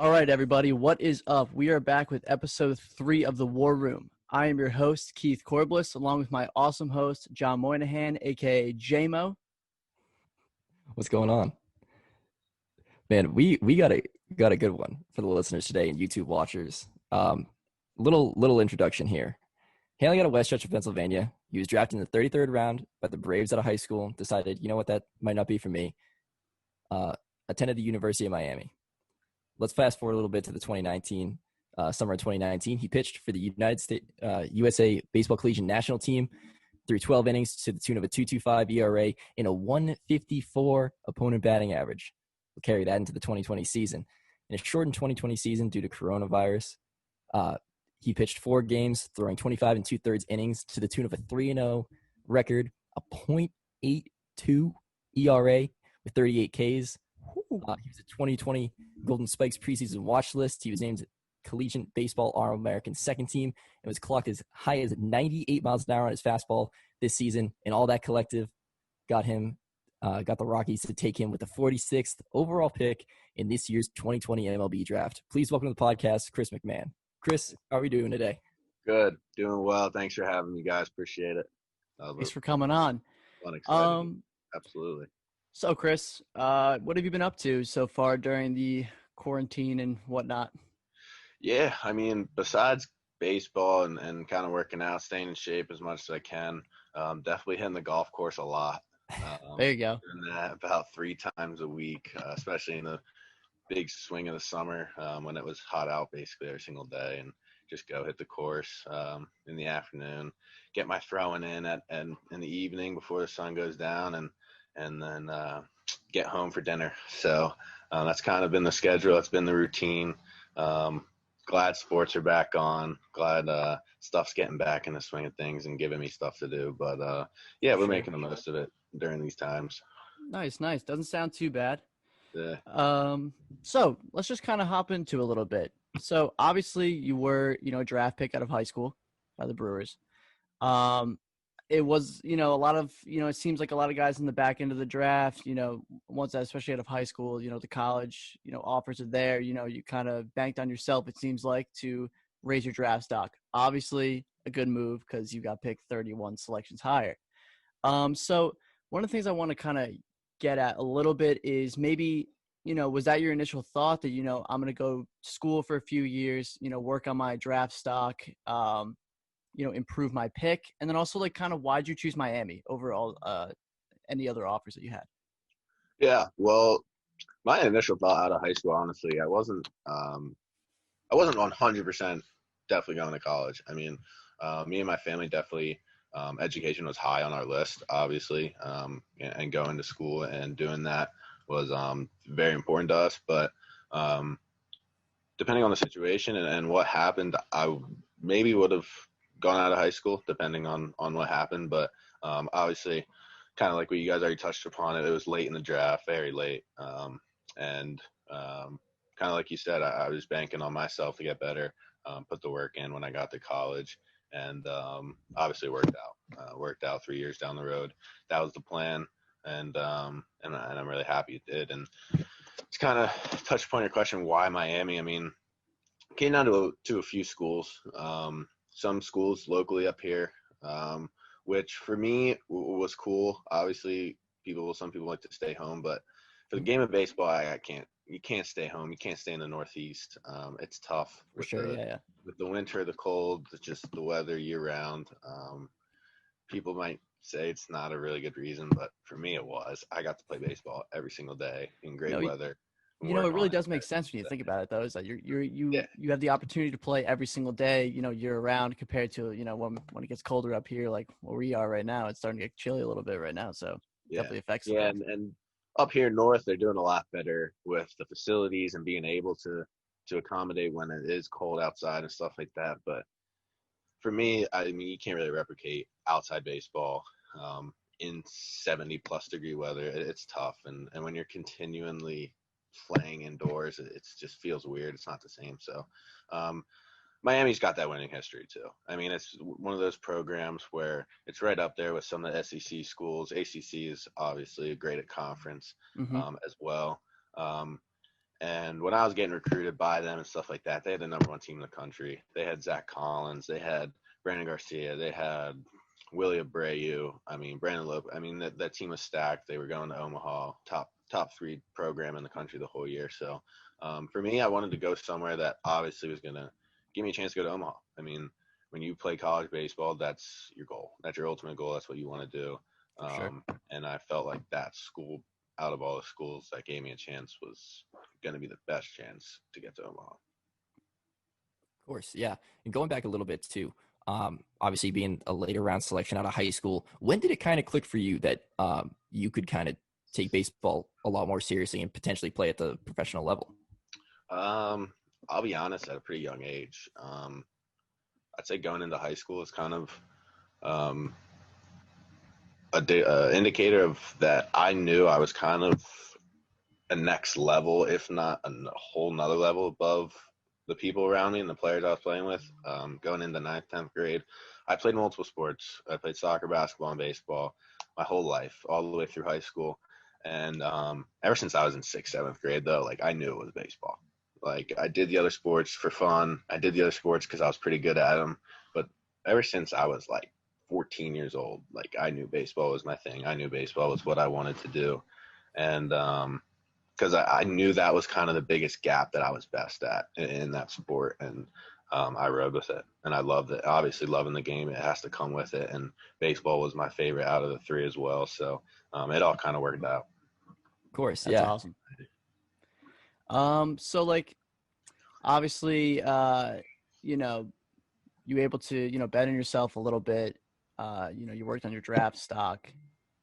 All right, everybody, what is up? We are back with episode 3 of The War Room. I am your host, Keith Corbliss, along with my awesome host, John Moynihan, a.k.a. J-Mo. What's going on? Man, we got a good one for the listeners today and YouTube watchers. Little introduction here. Hailing out of Westchester, Pennsylvania, he was drafted in the 33rd round by the Braves out of high school. Decided, you know what, that might not be for me. Attended the University of Miami. Let's fast forward a little bit to the 2019 summer of 2019. He pitched for the USA Baseball Collegiate National Team through 12 innings to the tune of a 2.25 ERA and a 154 opponent batting average. We'll carry that into the 2020 season. In a shortened 2020 season due to coronavirus, he pitched 4 games, throwing 25 and 2/3 innings to the tune of a 3-0 record, a .82 ERA with 38 Ks. He was a 2020 Golden Spikes preseason watch list. He was named Collegiate Baseball All-American second team and was clocked as high as 98 miles an hour on his fastball this season. And all that collective got the Rockies to take him with the 46th overall pick in this year's 2020 MLB Draft. Please welcome to the podcast, Chris McMahon. Chris, how are we doing today? Good. Doing well. Thanks for having me, guys. Appreciate it. Thanks for coming on. Fun, exciting. Absolutely. So, Chris, what have you been up to so far during the quarantine and whatnot? Yeah, I mean, besides baseball and kind of working out, staying in shape as much as I can, definitely hitting the golf course a lot. There you go. Doing that about 3 times a week, especially in the big swing of the summer when it was hot out basically every single day, and just go hit the course in the afternoon, get my throwing in in the evening before the sun goes down, and then get home for dinner. So that's kind of been the schedule. That's been the routine. Glad sports are back on. Glad stuff's getting back in the swing of things and giving me stuff to do. But, yeah, we're making the most of it during these times. Nice. Doesn't sound too bad. Yeah. So let's just kind of hop into a little bit. So obviously you were, a draft pick out of high school by the Brewers. It was, a lot of, it seems like a lot of guys in the back end of the draft, once that, especially out of high school, the college, offers are there, you kind of banked on yourself, it seems like, to raise your draft stock. Obviously a good move because you got picked 31 selections higher. So one of the things I want to kind of get at a little bit is maybe, was that your initial thought that, I'm going to go to school for a few years, work on my draft stock, improve my pick? And then also, kind of, why'd you choose Miami over all any other offers that you had? Yeah, well, my initial thought out of high school, honestly, I wasn't 100% definitely going to college. I mean, me and my family definitely, education was high on our list, obviously, and going to school and doing that was very important to us. But depending on the situation and what happened, I maybe would have gone out of high school depending on what happened. But obviously, kind of like what you guys already touched upon, it was late in the draft, very late. And kind of like you said, I was banking on myself to get better, put the work in when I got to college. And obviously worked out 3 years down the road. That was the plan. And I'm really happy it did. And to kind of touch upon your question, why Miami? I mean, came down to a few schools. Some schools locally up here, which for me was cool. Obviously, some people like to stay home, but for the game of baseball, you can't stay home. You can't stay in the Northeast. It's tough. For sure, yeah. With the winter, the cold, just the weather year round. People might say it's not a really good reason, but for me it was. I got to play baseball every single day in great weather. It really does make sense when you think about it, though. Is that you have the opportunity to play every single day, year round, compared to when it gets colder up here, like where we are right now. It's starting to get chilly a little bit right now, so it definitely affects. Yeah, and up here north, they're doing a lot better with the facilities and being able to accommodate when it is cold outside and stuff like that. But for me, I mean, you can't really replicate outside baseball in 70+ degree weather. It's tough, and when you're continually playing indoors, it just feels weird. It's not the same. So Miami's got that winning history too. I mean, it's one of those programs where it's right up there with some of the SEC schools. ACC is obviously great at conference as well. And when I was getting recruited by them and stuff like that, they had the number one team in the country. They had Zach Collins. They had Brandon Garcia. They had Willie Abreu. I mean, Brandon Lope. I mean, that team was stacked. They were going to Omaha, top 3 program in the country the whole year. So for me, I wanted to go somewhere that obviously was going to give me a chance to go to Omaha. I mean, when you play college baseball, that's your goal. That's your ultimate goal. That's what you want to do. Sure. And I felt like that school, out of all the schools that gave me a chance, was going to be the best chance to get to Omaha. Of course, yeah. And going back a little bit too, obviously being a later round selection out of high school, when did it kind of click for you that you could kind of take baseball a lot more seriously and potentially play at the professional level? I'll be honest, at a pretty young age. I'd say going into high school is kind of indicator of that I knew I was kind of a next level, if not a whole nother level above the people around me and the players I was playing with. Going into 9th, 10th grade, I played multiple sports. I played soccer, basketball, and baseball my whole life, all the way through high school. And ever since I was in 6th, 7th grade, though, like I knew it was baseball. Like I did the other sports for fun. I did the other sports because I was pretty good at them. But ever since I was like 14 years old, like I knew baseball was my thing. I knew baseball was what I wanted to do. And because I knew that was kind of the biggest gap that I was best at in that sport. And I rode with it, and I loved it. Obviously, loving the game, it has to come with it. And baseball was my favorite out of the 3 as well. So it all kind of worked out. Of course, That's yeah. awesome. So like, obviously, you know, you able to, bet on yourself a little bit. You worked on your draft stock.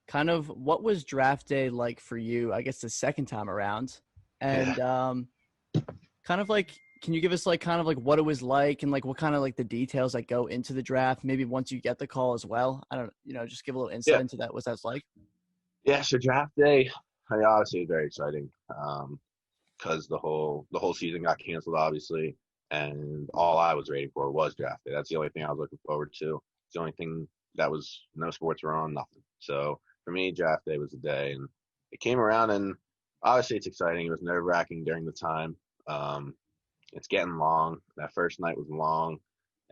Kind of what was draft day like for you, I guess the second time around? And kind of like, can you give us like kind of like what it was like and like what kind of like the details that go into the draft, maybe once you get the call as well? I don't, just give a little insight into that, what that's like. Yeah, so draft day, I mean, obviously it's very exciting because the whole season got canceled, obviously, and all I was waiting for was draft day. That's the only thing I was looking forward to. It's the only thing that was no sports were on, nothing. So for me, draft day was the day, and it came around, and obviously it's exciting. It was nerve-wracking during the time. It's getting long. That first night was long,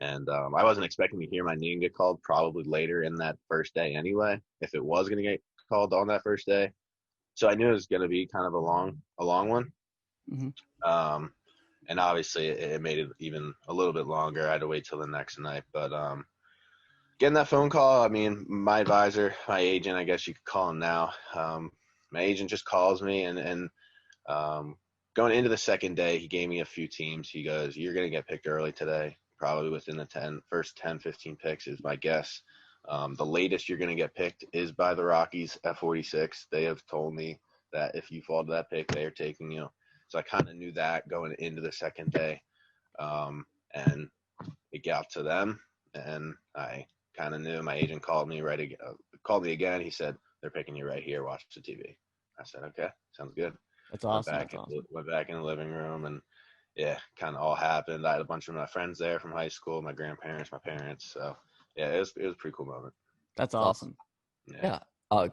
and I wasn't expecting to hear my name get called probably later in that first day anyway, if it was going to get called on that first day. So I knew it was going to be kind of a long one. Mm-hmm. And obviously it made it even a little bit longer. I had to wait till the next night, but getting that phone call, I mean, my advisor, my agent, I guess you could call him now. My agent just calls me and going into the second day, he gave me a few teams. He goes, "You're going to get picked early today, probably within the first 10, 15 picks is my guess. The latest you're going to get picked is by the Rockies at 46. They have told me that if you fall to that pick, they are taking you." So I kind of knew that going into the second day. And it got to them, and I kind of knew. My agent called me called me again. He said, "They're picking you right here. Watch the TV." I said, "Okay, sounds good." That's awesome. Went back in the living room, and yeah, kind of all happened. I had a bunch of my friends there from high school, my grandparents, my parents. So yeah, it was a pretty cool moment. That's awesome. Yeah.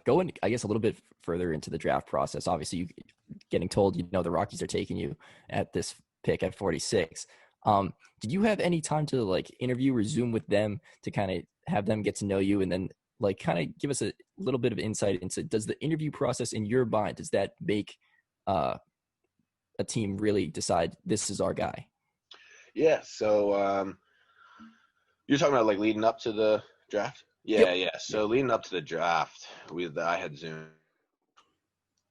Going, I guess, a little bit further into the draft process, obviously you getting told, the Rockies are taking you at this pick at 46. Did you have any time to like interview or Zoom with them to kind of have them get to know you, and then like kind of give us a little bit of insight into, does the interview process in your mind, does that make a team really decide this is our guy? Yeah. So you're talking about like leading up to the draft? Yeah, Yep. yeah. So leading up to the draft, I had Zoom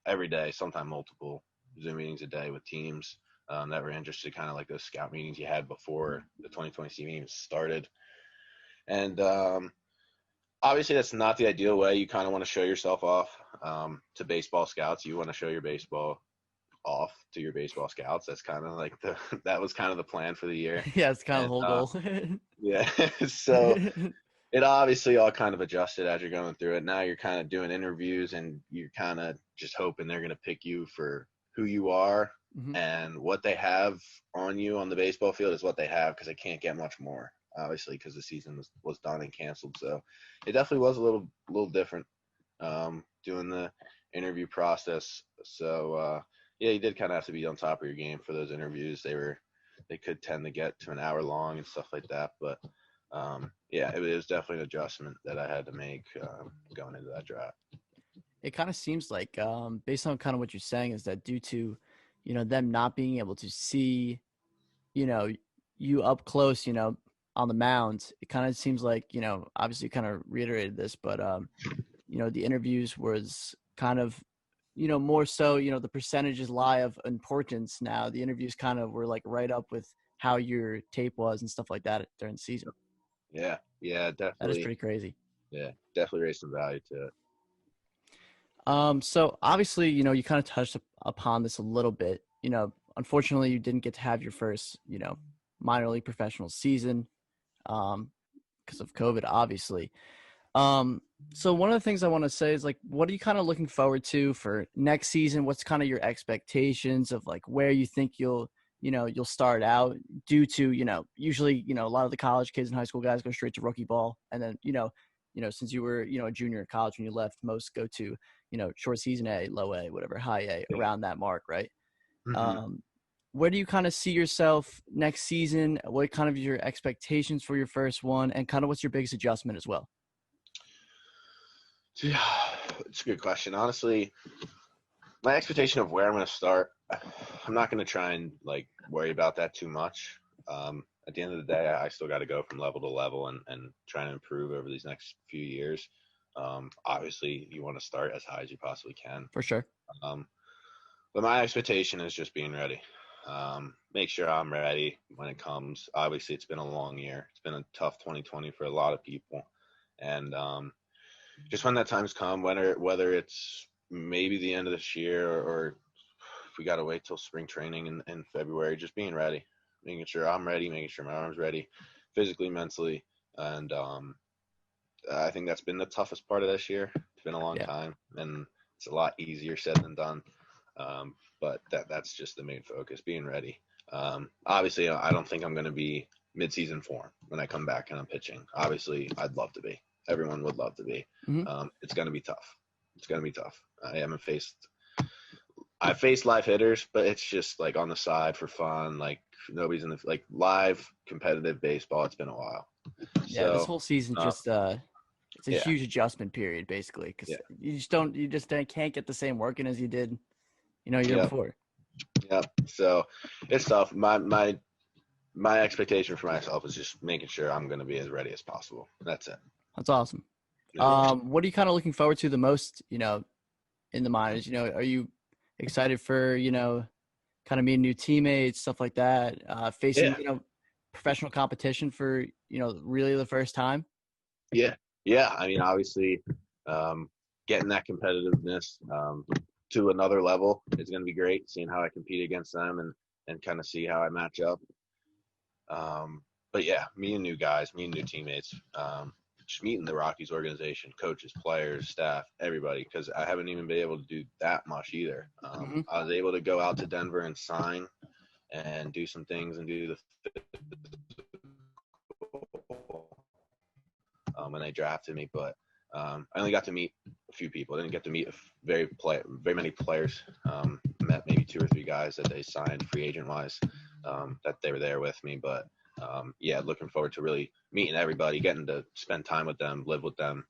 every day, sometimes multiple Zoom meetings a day with teams that were interested, kind of like those scout meetings you had before the 2020 season even started. And obviously, that's not the ideal way. You kind of want to show yourself off to baseball scouts. You want to show your baseball off to your baseball scouts. That's kind of like that was kind of the plan for the year. Yeah, it's kind of the whole goal. Yeah. So it obviously all kind of adjusted as you're going through it. Now you're kind of doing interviews, and you're kind of just hoping they're going to pick you for who you are, and what they have on you on the baseball field is what they have, because they can't get much more, obviously, because the season was done and canceled. So it definitely was a little different doing the interview process. So Yeah, you did kind of have to be on top of your game for those interviews. They could tend to get to an hour long and stuff like that. But yeah, it was definitely an adjustment that I had to make going into that draft. It kind of seems like, based on kind of what you're saying, is that due to, them not being able to see, you know, you up close, on the mound, it kind of seems like, obviously you kind of reiterated this, but, the interviews was kind of, more so, the percentages lie of importance now. The interviews kind of were like right up with how your tape was and stuff like that during the season. Yeah, That is definitely. pretty crazy. Yeah, definitely raised some value to it. So obviously, you kind of touched upon this a little bit. Unfortunately, you didn't get to have your first, minor league professional season, because of COVID, obviously. So one of the things I want to say is, like, what are you kind of looking forward to for next season? What's kind of your expectations of, like, where you think you'll start out, due to, usually, a lot of the college kids and high school guys go straight to rookie ball. And then, since you were, a junior in college when you left, most go to, short season A, low A, whatever, high A, Yeah. around that mark, right? Mm-hmm. Where do you kind of see yourself next season? What kind of your expectations for your first one, and kind of what's your biggest adjustment as well? Yeah, it's a good question. Honestly, my expectation of where I'm going to start, I'm not going to try and like worry about that too much. At the end of the day, I still got to go from level to level and try and improve over these next few years. Obviously, you want to start as high as you possibly can. For sure. But my expectation is just being ready. Make sure I'm ready when it comes. Obviously, it's been a long year. It's been a tough 2020 for a lot of people. And just when that time's come, whether it's maybe the end of this year or if we got to wait till spring training in February, just being ready, making sure I'm ready, making sure my arm's ready, physically, mentally. And I think that's been the toughest part of this year. It's been a long time, and it's a lot easier said than done. But that's just the main focus, being ready. Obviously, I don't think I'm going to be mid-season form when I come back and I'm pitching. Obviously, I'd love to be. Everyone would love to be. Mm-hmm. It's going to be tough. I've faced live hitters, but it's just like on the side for fun. Like nobody's in the like live competitive baseball. It's been a while. Yeah, this whole season just it's a huge adjustment period, basically, because you just can't get the same working as you did, year before. Yeah, so it's tough. My expectation for myself is just making sure I'm going to be as ready as possible. That's it. That's awesome. What are you kind of looking forward to the most, in the minors? Are you excited for, kind of meeting new teammates, stuff like that, facing, professional competition for, really the first time? Yeah. I mean, obviously, getting that competitiveness to another level is going to be great, seeing how I compete against them and kind of see how I match up. But yeah, meeting new guys, meeting new teammates, just meeting the Rockies organization, coaches, players, staff, everybody, because I haven't even been able to do that much either. I was able to go out to Denver and sign and do some things and do the when they drafted me, but I only got to meet a few people. I didn't get to meet very many players. Met maybe 2 or 3 guys that they signed free agent wise, that they were there with me. But yeah, looking forward to really meeting everybody, getting to spend time with them, live with them,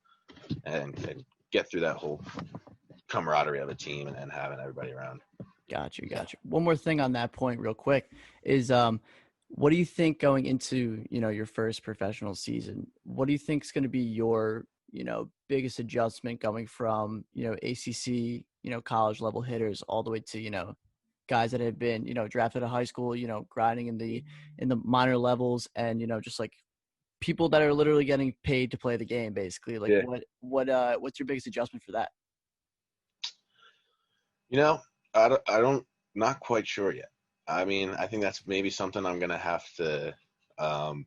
and get through that whole camaraderie of a team and having everybody around. Got you. One more thing on that point real quick is, what do you think going into, your first professional season? What do you think is going to be your, biggest adjustment going from, ACC, college level hitters all the way to, guys that have been, drafted out of high school, grinding in the minor levels, and, just like people that are literally getting paid to play the game, basically? Like, what's your biggest adjustment for that? I don't, not quite sure yet. I mean, I think that's maybe something I'm going to have to kind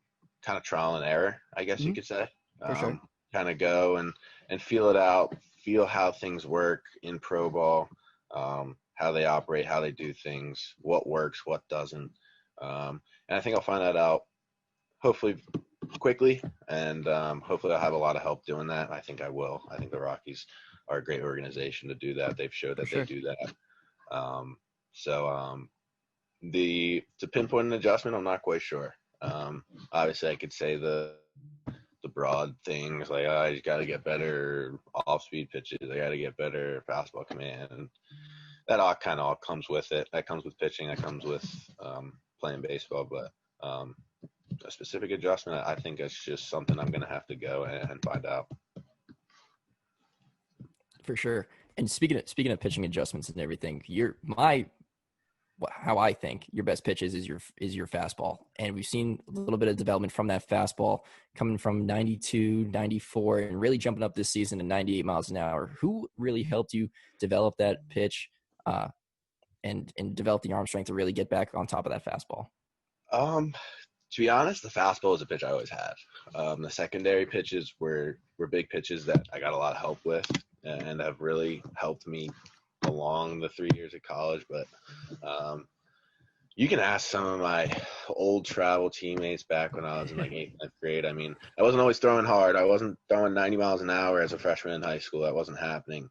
of trial and error, I guess you could say. For sure. Kind of go and feel it out, feel how things work in pro ball, how they operate, how they do things, what works, what doesn't. And I think I'll find that out hopefully quickly, and hopefully I'll have a lot of help doing that. I think I will. I think the Rockies are a great organization to do that. They've showed that they do that. So to pinpoint an adjustment, I'm not quite sure. Obviously, I could say the broad things like, I just got to get better off-speed pitches. I got to get better fastball command. And that all kind of all comes with it. That comes with pitching. That comes with playing baseball. But a specific adjustment, I think it's just something I'm going to have to go and find out. For sure. And speaking of pitching adjustments and everything, how I think your best pitches is your fastball. And we've seen a little bit of development from that fastball coming from 92, 94, and really jumping up this season to 98 miles an hour. Who really helped you develop that pitch and develop the arm strength to really get back on top of that fastball? To be honest, the fastball is a pitch I always had. The secondary pitches were big pitches that I got a lot of help with and have really helped me along the 3 years of college. But you can ask some of my old travel teammates back when I was in like 8th, 9th grade. I mean, I wasn't always throwing hard. I wasn't throwing 90 miles an hour as a freshman in high school. That wasn't happening.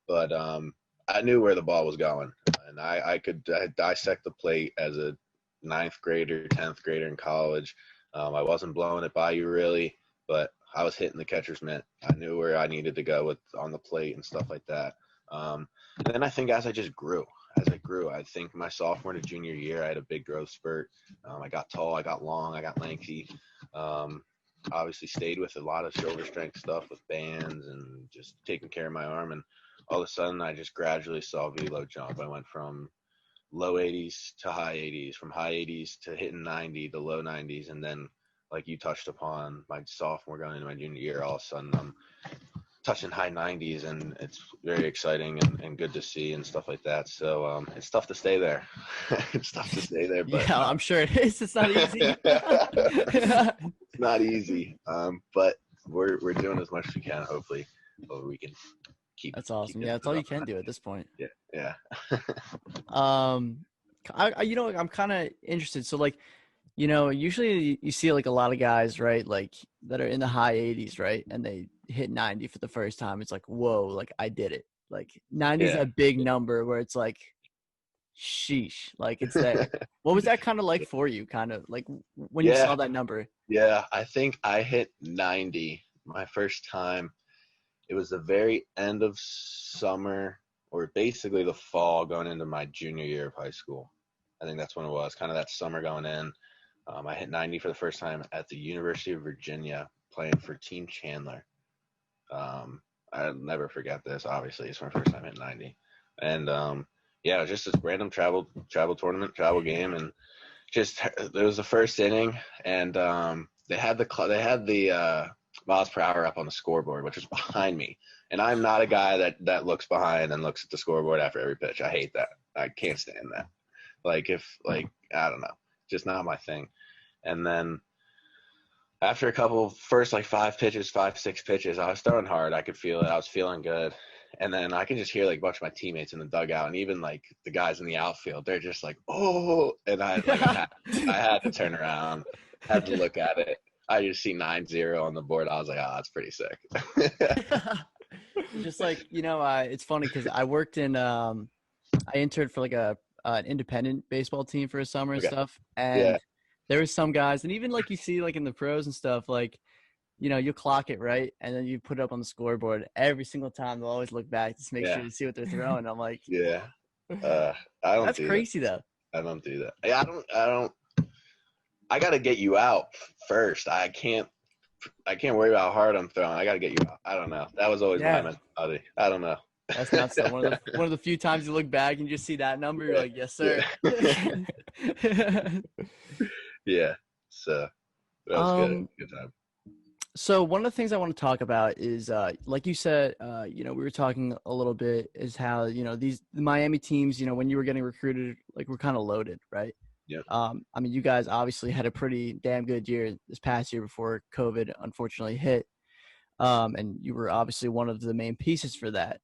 But I knew where the ball was going. And I could dissect the plate as a 9th grader, 10th grader in college. I wasn't blowing it by you really, but I was hitting the catcher's mitt. I knew where I needed to go on the plate and stuff like that. And then I think as I grew, I think my sophomore to junior year, I had a big growth spurt. I got tall, I got long, I got lengthy. Obviously stayed with a lot of shoulder strength stuff with bands and just taking care of my arm. And all of a sudden, I just gradually saw velo jump. I went from low 80s to high 80s, from high 80s to hitting 90 to low 90s. And then, like you touched upon, my sophomore going into my junior year, all of a sudden I'm touching high 90s, and it's very exciting and good to see and stuff like that. So it's tough to stay there. It's tough to stay there. But, yeah, I'm sure it is. It's not easy. It's not easy, but we're doing as much as we can. Hopefully we can keep. That's awesome. Yeah, that's all you can do at this point. Yeah. I'm kind of interested. So, like, usually you see like a lot of guys, right, like that are in the high 80s, right, and they hit 90 for the first time. It's like, whoa, like I did it. Like 90 is a big number where it's like, sheesh, like it's there. What was that kind of like for you, kind of like when you saw that number? Yeah, I think I hit 90 my first time. It was the very end of summer, or basically the fall going into my junior year of high school. I think that's when it was, kind of that summer going in. I hit 90 for the first time at the University of Virginia playing for Team Chandler. I'll never forget this, obviously. It's my first time hitting 90. And, it was just this random travel tournament, travel game. And just, it was the first inning, and they had the miles per hour up on the scoreboard, which was behind me. And I'm not a guy that looks behind and looks at the scoreboard after every pitch. I hate that. I can't stand that. I don't know, just not my thing. And then after a couple first 5, 6 pitches, I was throwing hard. I could feel it. I was feeling good. And then I can just hear like a bunch of my teammates in the dugout, and even like the guys in the outfield, they're just like, oh, and I had to turn around, had to look at it. I just see 9-0 on the board. I was like, oh, that's pretty sick. Just like, it's funny because I worked in, I interned for like an independent baseball team for a summer and stuff. And there was some guys, and even like you see like in the pros and stuff, like, you clock it, right? And then you put it up on the scoreboard. Every single time they'll always look back to make sure to see what they're throwing. I'm like, I don't. That's crazy though. I don't do that. I don't. I got to get you out first. I can't worry about how hard I'm throwing. I got to get you out. I don't know. That was always my mentality. I don't know. That's not so. One of the few times you look back and you just see that number, you're like, yes, sir. Yeah. So that was good. Good time. So one of the things I want to talk about is, like you said, we were talking a little bit, is how, the Miami teams, when you were getting recruited, like we're kind of loaded, right? Yeah. I mean, you guys obviously had a pretty damn good year this past year before COVID unfortunately hit. And you were obviously one of the main pieces for that.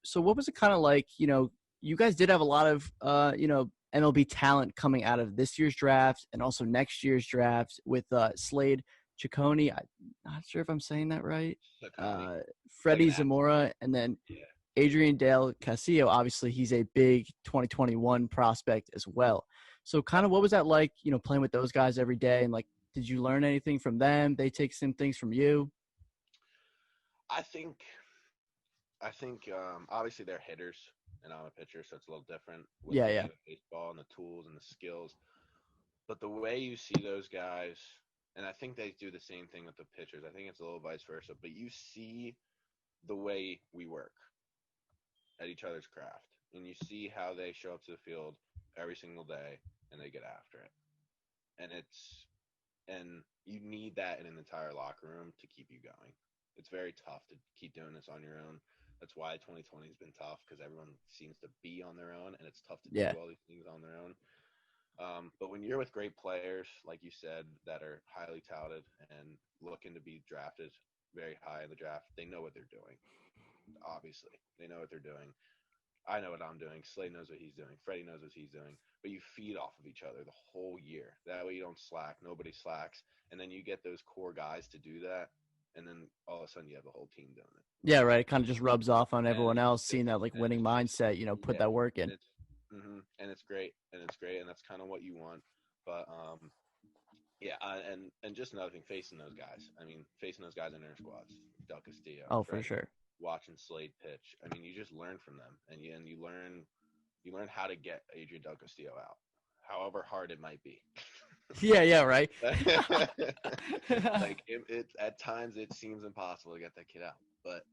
So what was it kind of like, you guys did have a lot of, MLB talent coming out of this year's draft and also next year's draft with Slade Ciccone. I'm not sure if I'm saying that right. Freddie Zamora, and then Adrian Dale Castillo, obviously he's a big 2021 prospect as well. So kind of what was that like, playing with those guys every day? And like, did you learn anything from them? They take some things from you? I think obviously they're hitters and I'm a pitcher, so it's a little different with Yeah, the yeah. game of baseball and the tools and the skills. But the way you see those guys, and I think they do the same thing with the pitchers. I think it's a little vice versa, but you see the way we work at each other's craft, and you see how they show up to the field every single day and they get after it. And you need that in an entire locker room to keep you going. It's very tough to keep doing this on your own. That's why 2020 has been tough, because everyone seems to be on their own, and it's tough to Yeah. do all these things on their own. But when you're with great players, like you said, that are highly touted and looking to be drafted very high in the draft, they know what they're doing. Obviously, they know what they're doing. I know what I'm doing. Slade knows what he's doing. Freddie knows what he's doing. But you feed off of each other the whole year. That way you don't slack. Nobody slacks. And then you get those core guys to do that. And then all of a sudden you have the whole team doing it. Yeah, right. It kind of just rubs off on everyone And else, seeing that like and winning it's just, mindset, put that work in. and it's great. And it's great. And that's kind of what you want. But, yeah, and just another thing, facing those guys. I mean, facing those guys in their squads. Del Castillo. Oh, Freddie, for sure. watching Slade pitch. I mean, you just learn from them, and you learn how to get Adrian Del Castillo out, however hard it might be. Yeah, right. Like it at times it seems impossible to get that kid out, but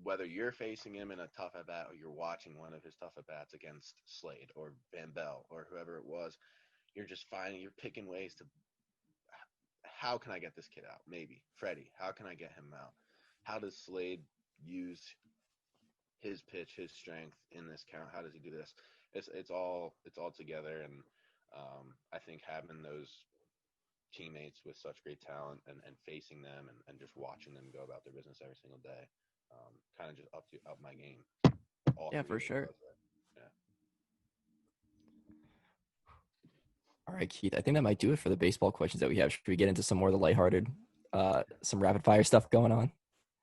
whether you're facing him in a tough at bat or you're watching one of his tough at bats against Slade or Van Bell or whoever it was, you're picking ways to, how can I get this kid out? Maybe Freddie, how can I get him out? How does Slade use his pitch, his strength in this count? How does he do this? It's all together, and I think having those teammates with such great talent and facing them and just watching them go about their business every single day, kind of just up my game. Yeah, for sure. Yeah. All right, Keith, I think that might do it for the baseball questions that we have. Should we get into some more of the lighthearted, some rapid fire stuff going on?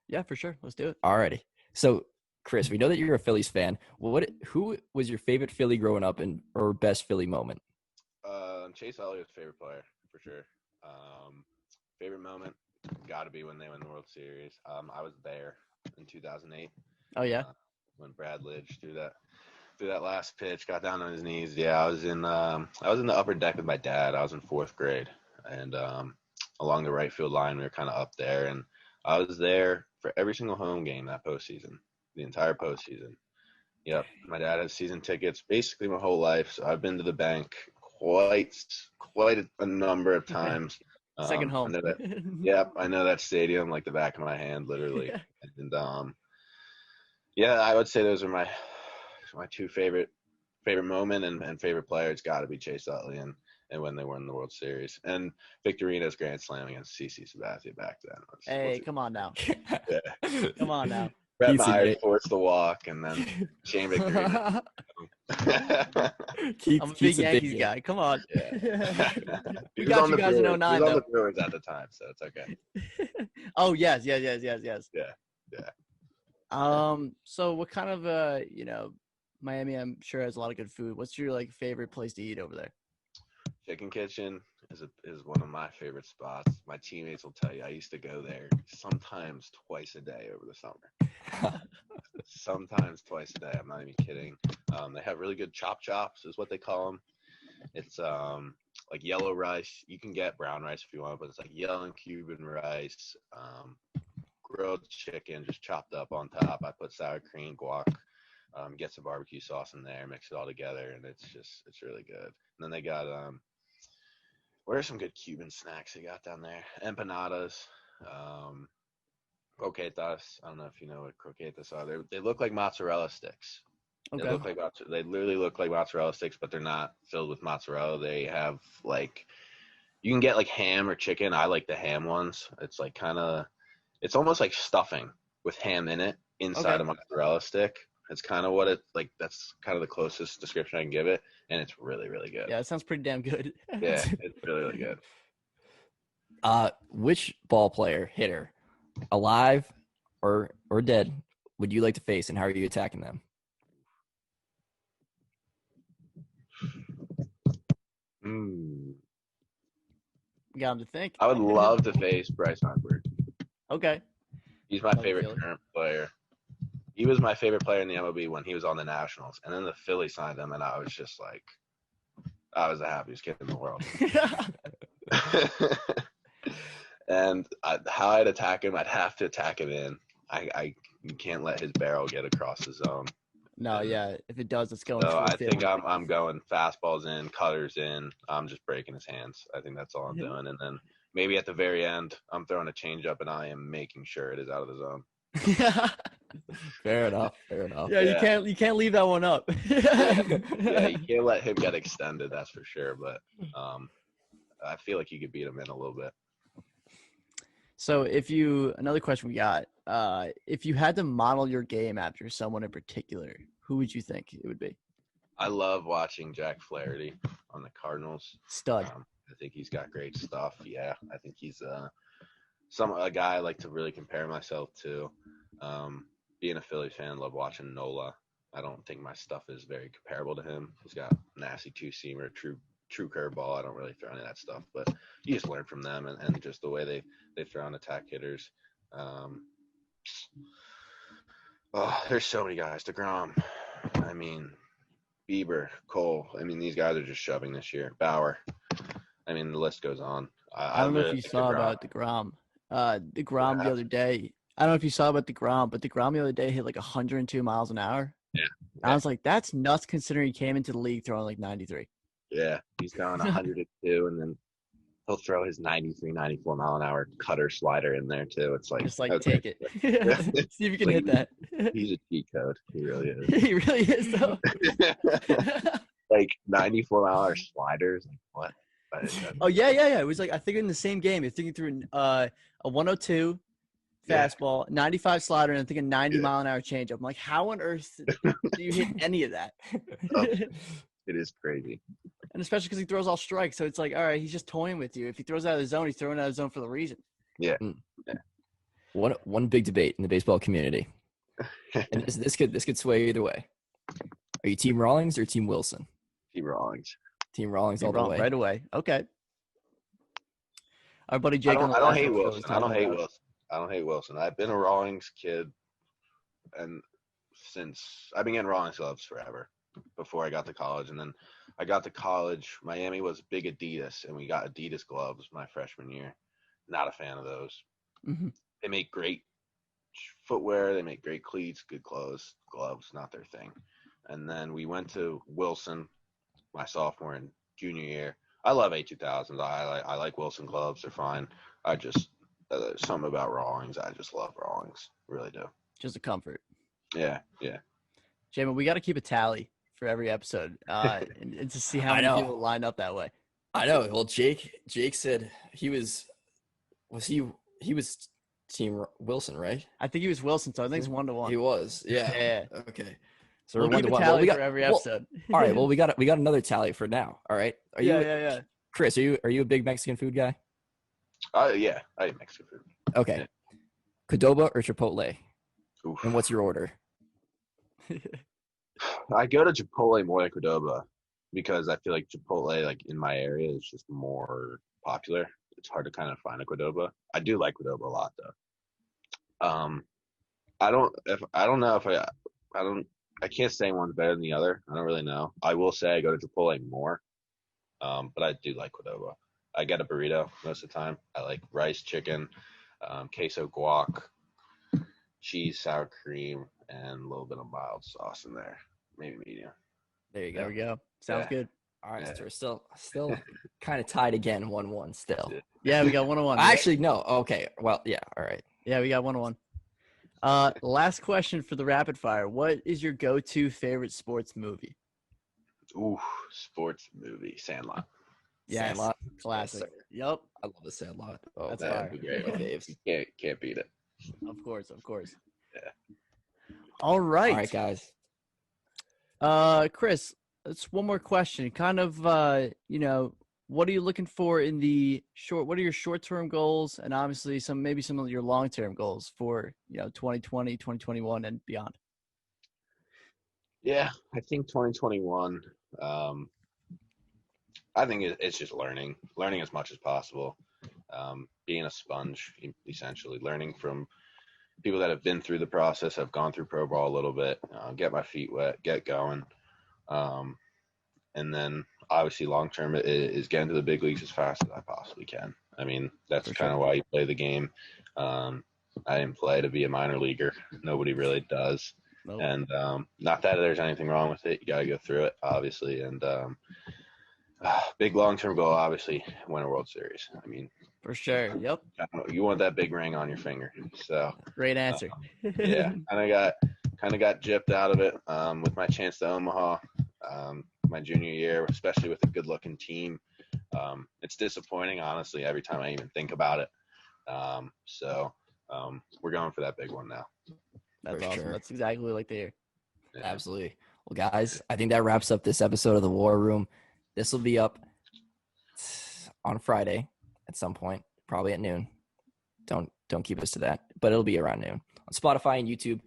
Yeah, for sure. Let's do it. All righty. So, Chris, we know that you're a Phillies fan. Who was your favorite Philly growing up or best Philly moment? Chase Elliott's favorite player, for sure. Favorite moment, got to be when they win the World Series. I was there in 2008. Oh, yeah? When Brad Lidge threw that last pitch, got down on his knees. Yeah, I was in the upper deck with my dad. I was in 4th grade, and along the right field line, we were kind of up there, and I was there for every single home game that postseason, the entire postseason. Yep, my dad has season tickets basically my whole life, so I've been to the bank quite a number of times. Second home. I know that stadium like the back of my hand, literally. Yeah. And I would say those are my 2 favorite moment and favorite player. It's got to be Chase Utley and when they won the World Series, and Victorino's grand slam against CC Sabathia back then. Hey, come on now. Yeah. Come on now. Brett Myers forced the walk, and then Shane Victorino. I'm a big Yankees guy. Come on. Yeah. We got you guys in 09, He was on though. the Brewers at the time, so it's okay. Oh, yes. Yeah. So what kind of, Miami, I'm sure has a lot of good food. What's your, favorite place to eat over there? Chicken Kitchen is one of my favorite spots. My teammates will tell you I used to go there sometimes twice a day over the summer. Sometimes twice a day. I'm not even kidding. They have really good chops is what they call them. It's like yellow rice. You can get brown rice if you want, but it's like yellow Cuban rice, grilled chicken just chopped up on top. I put sour cream, guac, get some barbecue sauce in there, mix it all together, and it's really good. And then they got what are some good Cuban snacks they got down there? Empanadas, croquetas. I don't know if you know what croquetas are. They look like mozzarella sticks. Okay. They literally look like mozzarella sticks, but they're not filled with mozzarella. They have you can get ham or chicken. I like the ham ones. It's it's almost like stuffing with ham in it inside a mozzarella stick. It's kind of what that's kind of the closest description I can give it, and it's really, really good. Yeah, it sounds pretty damn good. Yeah, it's really, really good. Which ball player, hitter, alive or dead, would you like to face, and how are you attacking them? Hmm. You got him to think. I would love to face Bryce Harper. Okay. He's my Love the favorite Philly. current player. He was my favorite player in the MLB when he was on the Nationals, and then the Phillies signed him, and I was just like, I was the happiest kid in the world. And how I'd attack him, I'd have to attack him in. You can't let his barrel get across the zone. No, yeah. If it does, it's going. So I field. think I'm going fastballs in, cutters in. I'm just breaking his hands. I think that's all I'm doing. And then maybe at the very end, I'm throwing a changeup, and I am making sure it is out of the zone. Fair enough. Fair enough. Yeah, Yeah. you can't leave that one up. Yeah, you can't let him get extended. That's for sure. But I feel like you could beat him in a little bit. So another question we got, if you had to model your game after someone in particular, who would you think it would be? I love watching Jack Flaherty on the Cardinals. Stud. I think he's got great stuff. Yeah, I think he's a guy I like to really compare myself to. Being a Phillies fan, love watching Nola. I don't think my stuff is very comparable to him. He's got nasty two-seamer, true curveball. I don't really throw any of that stuff, but you just learn from them and just the way they throw on attack hitters. There's so many guys. DeGrom. I mean, Bieber, Cole. I mean, these guys are just shoving this year. Bauer. I mean, the list goes on. I don't know if you saw about DeGrom. DeGrom the other day. I don't know if you saw about DeGrom, but DeGrom the other day hit like 102 miles an hour. Yeah. I was like, that's nuts considering he came into the league throwing like 93. Yeah, he's throwing 102, and then he'll throw his 93, 94 mile an hour cutter slider in there too. It's like Just like okay. take it. See if you can hit that. He's a cheat code. He really is. He really is though. Like 94 mile an hour sliders. Like what? Oh yeah. It was like I think in the same game, you're thinking through a 102 fastball, 95 slider, and I think a 90 mile an hour changeup. I'm like, how on earth do you hit any of that? It is crazy. And especially because he throws all strikes, so it's like, all right, he's just toying with you. If he throws out of the zone, he's throwing out of the zone for the reason. Yeah. One big debate in the baseball community, and this could sway either way. Are you Team Rawlings or Team Wilson? Team Rawlings. Team Rawlings all the way. Right away. Okay. Our buddy Jake. I don't hate Wilson. I don't hate Wilson. I've been a Rawlings kid, and since I've been getting Rawlings gloves forever. Before I got to college, and then I got to college. Miami was big Adidas, and we got Adidas gloves my freshman year. Not a fan of those. Mm-hmm. They make great footwear. They make great cleats, good clothes. Gloves, not their thing. And then we went to Wilson my sophomore and junior year. I love A2000s. I like Wilson gloves. They're fine. I just something about Rawlings. I just love Rawlings. Really do. Just a comfort. Yeah. Jamin, we got to keep a tally for every episode and to see how many people line up that way. I know. Well, Jake said he was Team Wilson, right? I think he was Wilson, so I think it's 1-1. He was. Yeah. Okay. So we'll we're keep a 1-1. tally for every episode. All right. Well, we got another tally for now. All right. Yeah. Chris, are you a big Mexican food guy? Yeah. I eat Mexican food. Okay. Yeah. Qdoba or Chipotle? Oof. And what's your order? I go to Chipotle more than Qdoba because I feel like Chipotle, like in my area, is just more popular. It's hard to kind of find a Qdoba. I do like Qdoba a lot though. I can't say one's better than the other. I don't really know. I will say I go to Chipotle more, but I do like Qdoba. I get a burrito most of the time. I like rice, chicken, queso, guac, cheese, sour cream, and a little bit of mild sauce in there. Maybe medium. There you go. There we go. Sounds good. All right, so we're still kind of tied again, 1-1 still. Yeah, we got 1-1. Actually, no. Okay. Well, yeah. All right. Yeah, we got 1-1. Last question for the rapid fire. What is your go-to favorite sports movie? Ooh, sports movie. Sandlot. Yes. Sandlot. Classic. Yes, yep. I love the Sandlot. Oh, That's That'd be great. You can't beat it. Of course. Yeah. All right. All right, guys. Chris, it's one more question. Kind of, what are you looking for in the short? What are your short-term goals, and obviously maybe some of your long-term goals for 2020, 2021, and beyond? Yeah, I think 2021. I think it's just learning as much as possible, being a sponge, essentially, learning from people that have been through the process, have gone through pro ball a little bit, get my feet wet, get going, and then obviously long term is getting to the big leagues as fast as I possibly can. I mean, that's kind of why you play the game. I didn't play to be a minor leaguer. Nobody really does. Nope. And not that there's anything wrong with it. You got to go through it, obviously. And big long-term goal, obviously, win a World Series. I mean, for sure. Yep. You want that big ring on your finger. So great answer. Yeah, kind of got gypped out of it with my chance to Omaha my junior year, especially with a good-looking team. It's disappointing, honestly, every time I even think about it. So we're going for that big one now. That's awesome. Sure. That's exactly what I like to hear. Yeah. Absolutely. Well, guys, I think that wraps up this episode of the War Room. This will be up on Friday at some point, probably at noon. Don't keep us to that, but it'll be around noon on Spotify and YouTube.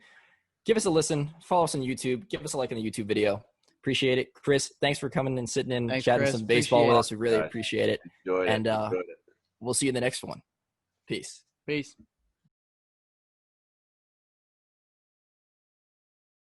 Give us a listen. Follow us on YouTube. Give us a like on the YouTube video. Appreciate it. Chris, thanks for coming and sitting in, chatting some baseball with us. We really appreciate it. Enjoyed and it. We'll see you in the next one. Peace. Peace.